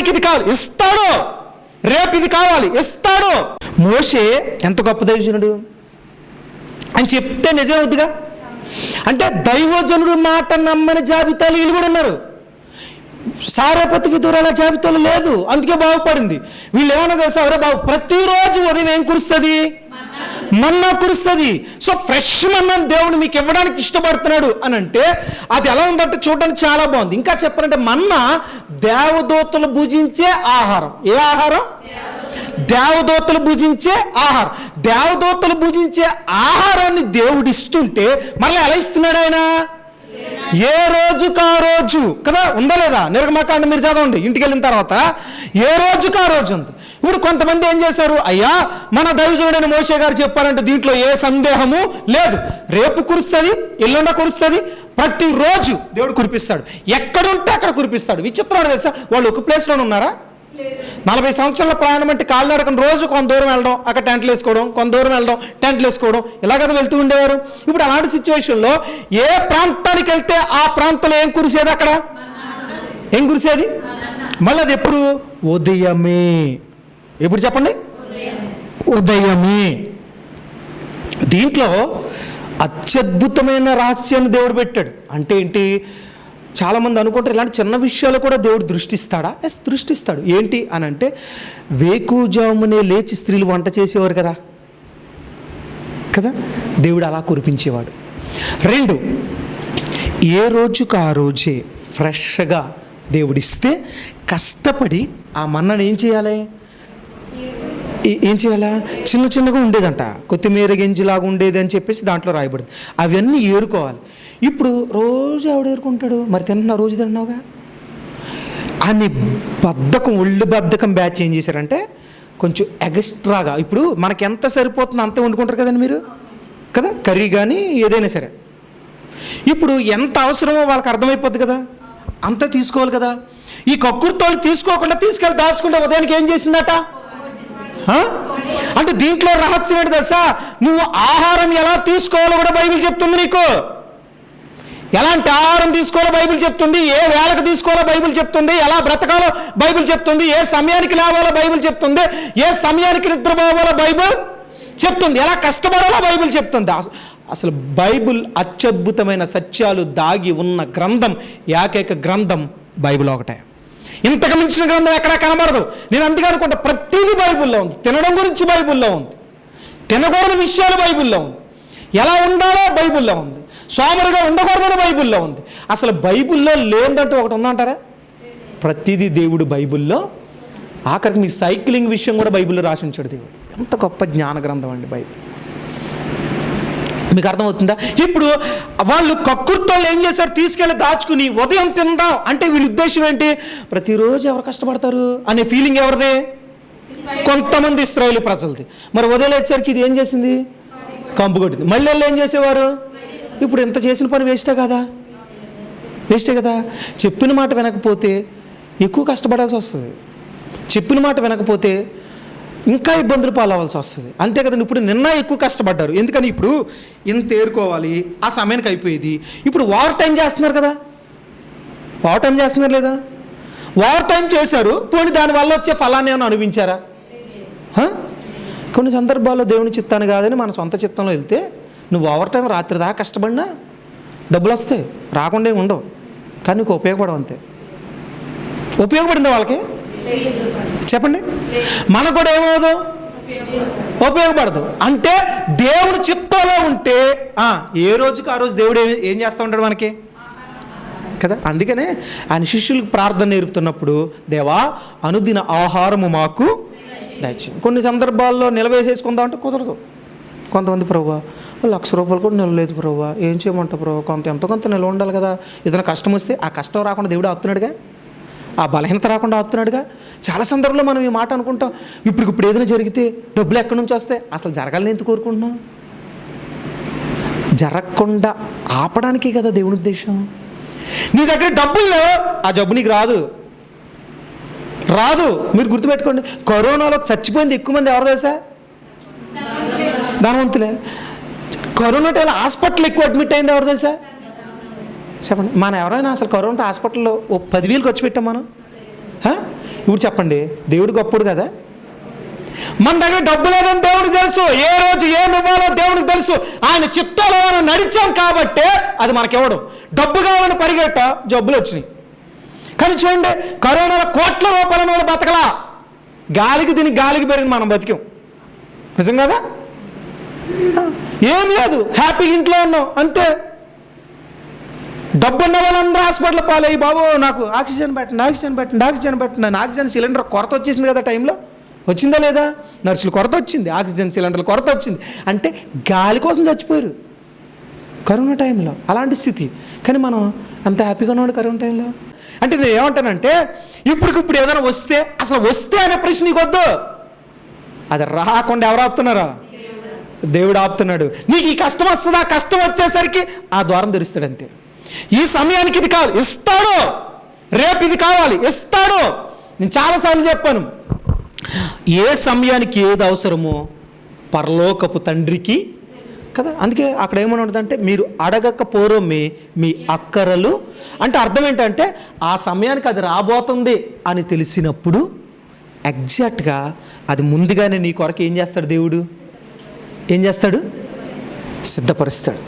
సమయానికి ఇది కావాలి ఇస్తాడు, రేపు ఇది కావాలి ఇస్తాడు. మోషే ఎంత గొప్ప దైవజనుడు అని చెప్తే నిజం అవుతుందిగా. అంటే దైవజనుడు మాట నమ్మని జాబితాలు వీళ్ళు కూడా ఉన్నారు. సారపతి విధురాల జాబితాలు లేదు, అందుకే బాగుపడింది. వీళ్ళు ఏమన్నా తెలుసా, ఎవరో బాగు ప్రతిరోజు ఉదయం ఏం కురుస్తుంది, మన్నా కురుస్తుంది. సో ఫ్రెష్ మన్నాను దేవుడు మీకు ఇవ్వడానికి ఇష్టపడుతున్నాడు అని అంటే అది ఎలా ఉందంటే చూడడానికి చాలా బాగుంది. ఇంకా చెప్పాలంటే మన్నా దేవదూతలు భుజించే ఆహారం. ఏ ఆహారం? దేవదూతలు భుజించే ఆహారం. దేవదూతలు భుజించే ఆహారాన్ని దేవుడు ఇస్తుంటే మళ్ళీ ఎలా ఇస్తున్నాడు ఆయన? ఏ రోజుకు ఆ రోజు కదా, ఉందా లేదా? నిర్గమకాండం మీరు చదవండి ఇంటికి వెళ్ళిన తర్వాత. ఏ రోజుకు ఆ రోజు ఉంది. ఇప్పుడు కొంతమంది ఏం చేశారు, అయ్యా మన దైవజనుడైన మోషే గారు చెప్పారంటే దీంట్లో ఏ సందేహము లేదు, రేపు కురుస్తుంది, ఎల్లుండ కురుస్తుంది, ప్రతిరోజు దేవుడు కురిపిస్తాడు, ఎక్కడుంటే అక్కడ కురిపిస్తాడు. విచిత్రం తెలుసా, వాళ్ళు ఒక ప్లేస్లోనే ఉన్నారా? 40 సంవత్సరాల ప్రయాణం అంటే కాలినడకని రోజు కొంత దూరం వెళ్ళడం, అక్కడ టెంట్లు వేసుకోవడం, కొంత దూరం వెళ్ళడం, టెంట్లు వేసుకోవడం, ఇలా కదా వెళ్తూ ఉండేవారు. ఇప్పుడు అలాంటి సిచ్యువేషన్లో ఏ ప్రాంతానికి వెళ్తే ఆ ప్రాంతంలో ఏం కురిసేది? అక్కడ ఏం కురిసేది? మళ్ళీ అది ఎప్పుడు? ఉదయమే. ఎప్పుడు చెప్పండి? ఉదయమే. దీంట్లో అత్యద్భుతమైన రహస్యాన్ని దేవుడు పెట్టాడు. అంటే ఏంటి? చాలామంది అనుకుంటారు ఇలాంటి చిన్న విషయాలు కూడా దేవుడు దృష్టిస్తాడా? ఎస్, దృష్టిస్తాడు. ఏంటి అని అంటే వేకుజామునే లేచి స్త్రీలు వంట చేసేవారు కదా కదా, దేవుడు అలా కురిపించేవాడు. 2, ఏ రోజుకు ఆ రోజే ఫ్రెష్గా దేవుడిస్తే కష్టపడి ఆ మన్నను ఏం చేయాలి? ఏం చేయాలా? చిన్న చిన్నగా ఉండేదంట, కొత్తిమీర గింజలాగా ఉండేది అని చెప్పేసి దాంట్లో రాయబడింది. అవన్నీ ఏరుకోవాలి. ఇప్పుడు రోజు ఆవిడ ఏరుకుంటాడు, మరి తిన్నా రోజు తిన్నావుగా అని బద్ధకం, ఒళ్ళు బద్ధకం బ్యాచ్ ఏం చేశారంటే కొంచెం ఎక్స్ట్రాగా, ఇప్పుడు మనకి ఎంత సరిపోతుందో అంతే వండుకుంటారు కదండి మీరు కదా, కర్రీ కానీ ఏదైనా సరే. ఇప్పుడు ఎంత అవసరమో వాళ్ళకి అర్థమైపోద్ది కదా, అంతా తీసుకోవాలి కదా. ఈ కక్కుర్తోళ్ళు తీసుకోకుండా తీసుకెళ్ళి దాచుకుంటే ఉదయానికి ఏం చేసిందట? అంటే దీంట్లో రహస్యం ఏంటి తెలుసా? నువ్వు ఆహారం ఎలా తీసుకోవాలో కూడా బైబిల్ చెప్తుంది నీకు. ఎలాంటి ఆహారం తీసుకోవాలో బైబిల్ చెప్తుంది, ఏ వేళకు తీసుకోవాలో బైబిల్ చెప్తుంది, ఎలా బ్రతకాలో బైబిల్ చెప్తుంది, ఏ సమయానికి లేవాలో బైబిల్ చెప్తుంది, ఏ సమయానికి నిద్రపోవాలో బైబిల్ చెప్తుంది, ఎలా కష్టపడాలో బైబిల్ చెప్తుంది. అసలు బైబిల్ అత్యద్భుతమైన సత్యాలు దాగి ఉన్న గ్రంథం, ఏకైక గ్రంథం బైబిల్ ఒకటే. ఇంతకు మించిన గ్రంథం ఎక్కడా కనబడదు. నేను అందుకే అనుకుంటా ప్రతిదీ బైబిల్లో ఉంది. తినడం గురించి బైబిల్లో ఉంది, తినకూడని విషయాలు బైబిల్లో ఉంది, ఎలా ఉండాలో బైబిల్లో ఉంది, సోమరుగా ఉండకూడదని బైబిల్లో ఉంది. అసలు బైబిల్లో లేదంటూ ఒకటి ఉందంటారా? ప్రతిదీ దేవుడు బైబిల్లో. ఆఖరికి మీ సైక్లింగ్ విషయం కూడా బైబిల్లో రాసి ఉంచాడు దేవుడు. ఎంత గొప్ప జ్ఞాన గ్రంథం అండి బైబిల్. మీకు అర్థమవుతుందా? ఇప్పుడు వాళ్ళు కక్కుర్తోళ్ళు ఏం చేశారు? తీసుకెళ్ళి దాచుకుని ఉదయం తిందాం అంటే వీళ్ళ ఉద్దేశం ఏంటి? ప్రతిరోజు ఎవరు కష్టపడతారు అనే ఫీలింగ్ ఎవరిది? కొంతమంది ఇశ్రాయేలు ప్రజలది. మరి ఉదయం వచ్చేసరికి ఇది ఏం చేసింది? కంపు కొట్టింది. మళ్ళీ వాళ్ళు ఏం చేసేవారు? ఇప్పుడు ఎంత చేసిన పని వేస్టే కదా, వేస్టే కదా. చెప్పిన మాట వినకపోతే ఎక్కువ కష్టపడాల్సి వస్తుంది, చెప్పిన మాట వినకపోతే ఇంకా ఇబ్బందులు పాలవలసి వస్తుంది. అంతే కదండి. ఇప్పుడు నిన్న ఎక్కువ కష్టపడ్డారు, ఎందుకని ఇప్పుడు ఇంత ఏరుకోవాలి, ఆ సమయానికి అయిపోయేది. ఇప్పుడు ఓవర్ టైం చేస్తున్నారు కదా, ఓవర్ టైం చేస్తున్నారు లేదా? ఓవర్ టైం చేశారు, పోనీ దానివల్ల వచ్చే ఫలాన్ని ఏమైనా అనుభవించారా? కొన్ని సందర్భాల్లో దేవుని చిత్తాన్ని కాదని మన సొంత చిత్తంలో వెళ్తే నువ్వు ఓవర్ టైం రాత్రి దాకా కష్టపడినా డబ్బులు వస్తాయి, రాకుండా ఉండవు, కానీ నీకు ఉపయోగపడవు అంతే. ఉపయోగపడిందా వాళ్ళకి? చెప్పండి. మనకు కూడా ఏమవుదు? ఉపయోగపడదు. అంటే దేవుని చిత్తంలో ఉంటే ఏ రోజుకి ఆ రోజు దేవుడు ఏం చేస్తూ ఉంటాడు మనకి కదా. అందుకనే ఆయన శిష్యులకు ప్రార్థన నేర్పుతున్నప్పుడు దేవా అనుదిన ఆహారము మాకు దయచేయి. కొన్ని సందర్భాల్లో నిలవేసేసుకుందాం అంటే కుదరదు. కొంతమంది ప్రభువా ₹1,00,000 కూడా నిలవలేదు ప్రభువా, ఏం చేయమంటావు ప్రభు, ఎంతో కొంత నిలవ ఉండాలి కదా. ఏదైనా కష్టం వస్తే ఆ కష్టం రాకుండా దేవుడు ఆపుతున్నాడుగా, ఆ బలహీనత రాకుండా ఆపుతున్నాడుగా. చాలా సందర్భంలో మనం ఈ మాట అనుకుంటాం, ఇప్పుడు ఏదైనా జరిగితే డబ్బులు ఎక్కడి నుంచి వస్తే అసలు జరగాలని ఎందుకు కోరుకుంటున్నాం? జరగకుండా ఆపడానికే కదా దేవుని ఉద్దేశం. నీ దగ్గర డబ్బులు లేవు, ఆ జబ్బు నీకు రాదు. మీరు గుర్తుపెట్టుకోండి, కరోనాలో చచ్చిపోయింది ఎక్కువ మంది ఎవరు తెలుసా? ధనవంతులే. కరోనా టైం హాస్పిటల్ ఎక్కువ అడ్మిట్ అయింది ఎవరు తెలుసా? చెప్పండి. మనం ఎవరైనా అసలు కరోనాతో హాస్పిటల్లో 10,000 ఖర్చు పెట్టాం మనం. ఇప్పుడు చెప్పండి, దేవుడు గొప్పడు కదా. మన దగ్గర డబ్బు లేదని దేవుడికి తెలుసు, ఏ రోజు ఏమి ఇవ్వాలో దేవుడికి తెలుసు. ఆయన చిత్తంలో మనం నడిచాం కాబట్టి అది మనకివ్వడం. డబ్బు కావాలని పరిగెట్ట, జబ్బులు వచ్చినాయి. కానీ చూడండి, కరోనాలో కోట్ల రూపాయల వాళ్ళు బతకలా, గాలికి దీనికి గాలికి పెరిగి మనం బతికాం. నిజం కదా? ఏం లేదు, హ్యాపీ ఇంట్లో ఉన్నాం అంతే. డబ్బు ఉన్న వాళ్ళందరూ హాస్పిటల్ పాలయ్యి, బాబు నాకు ఆక్సిజన్ పెట్టండి, ఆక్సిజన్ పెట్టండి, ఆక్సిజన్ పెట్టండి. ఆక్సిజన్ సిలిండర్ కొరత వచ్చేసింది కదా టైంలో, వచ్చిందా లేదా? నర్సులు కొరత వచ్చింది, ఆక్సిజన్ సిలిండర్లు కొరత వచ్చింది. అంటే గాలి కోసం చచ్చిపోయారు కరోనా టైంలో, అలాంటి స్థితి. కానీ మనం అంత హ్యాపీగా ఉన్నాడు కరోనా టైంలో. అంటే నేను ఏమంటానంటే, ఇప్పటికిప్పుడు ఏదైనా వస్తే, అసలు వస్తే అనే ప్రశ్న నీకు వద్దు, అది రాకుండా ఎవరు ఆపుతున్నారా? దేవుడు ఆపుతున్నాడు. నీకు ఈ కష్టం వస్తుందా? కష్టం వచ్చేసరికి ఆ ద్వారం తెరుస్తాడు అంతే. ఈ సమయానికి ఇది కావాలి, ఇస్తాడు. రేపు ఇది కావాలి, ఇస్తాడు. నేను చాలాసార్లు చెప్పాను, ఏ సమయానికి ఏది అవసరమో పరలోకపు తండ్రికి కదా. అందుకే అక్కడ ఏమని ఉంటుందంటే, మీరు అడగకపోరమే మీ అక్కరలు. అంటే అర్థం ఏంటంటే, ఆ సమయానికి అది రాబోతుంది అని తెలిసినప్పుడు ఎగ్జాక్ట్గా అది ముందుగానే నీ కొరకు ఏం చేస్తాడు దేవుడు? ఏం చేస్తాడు? సిద్ధపరుస్తాడు.